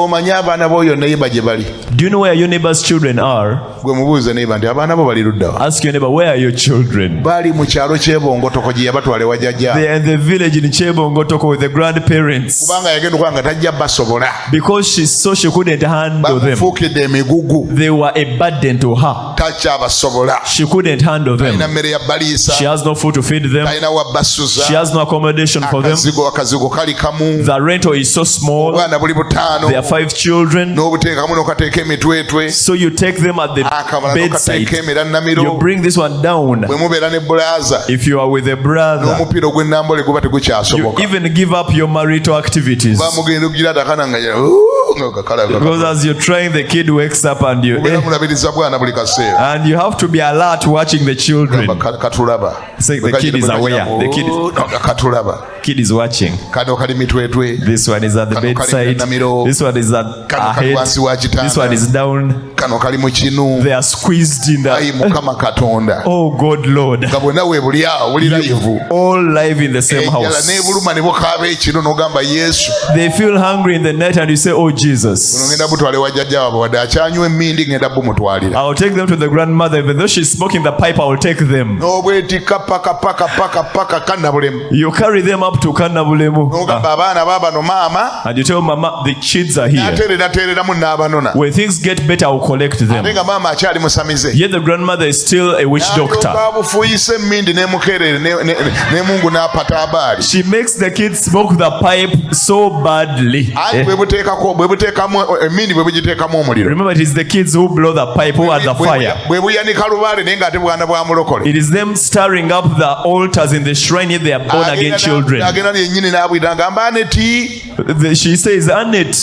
omanyi abaana b'oyo neighbor gye bali? Do you know where your neighbor's children are? Gwe mubuuze neighbor nti abaana bo bali ludda wa? Ask your neighbor, where are your children? Bali mu kyalo ky'ebongotoko gye yabatwala ewa jjajja. They are in the village in Chebongotoko with the grandparents. Kubanga yagenda okuba nga tajja basobola. Because she saw she couldn't handle them. Bamufuukidde emigugu. They were a burden to her. Takyabasobola. She couldn't handle them. Talina mmere ya baliisa. She has no food to feed them. Talina wa basuza. She has no accommodation for them. Akazigo kali kamu. The rental is so small. Obwana buli butaano. There are 5 children. N'obuteekamu n'okateeka emitwetwe. So you take them at the bedside. You bring this one down. Bwe mubeera ne brother. If you are with a brother, n'omupiira ogw'ennambole guba tegukyasoboka. you even give up your marital activities. Bamugenda okugira takana nga because as you're trying, the kid wakes up and you and you have to be alert watching the children. Saying the kid is aware. The kid is watching. This one is at the bedside. This one is at our head. This one is down. They are squeezed in the. Oh God, Lord. All live in the same house. They feel hungry in the night and you say, oh Jesus. I'll take them to the grandmother. Even though she's smoking the pipe, I'll take them. You carry them up to Kannabulemu. And you tell Mama, the kids are here. When things get better, I'll collect them. Yet the grandmother is still a witch doctor. She makes the kids smoke the pipe so badly. Remember, it is the kids who blow the pipe who are the fire. It is them stirring up the altars in the shrine, yet they are born again children. She says, Annette.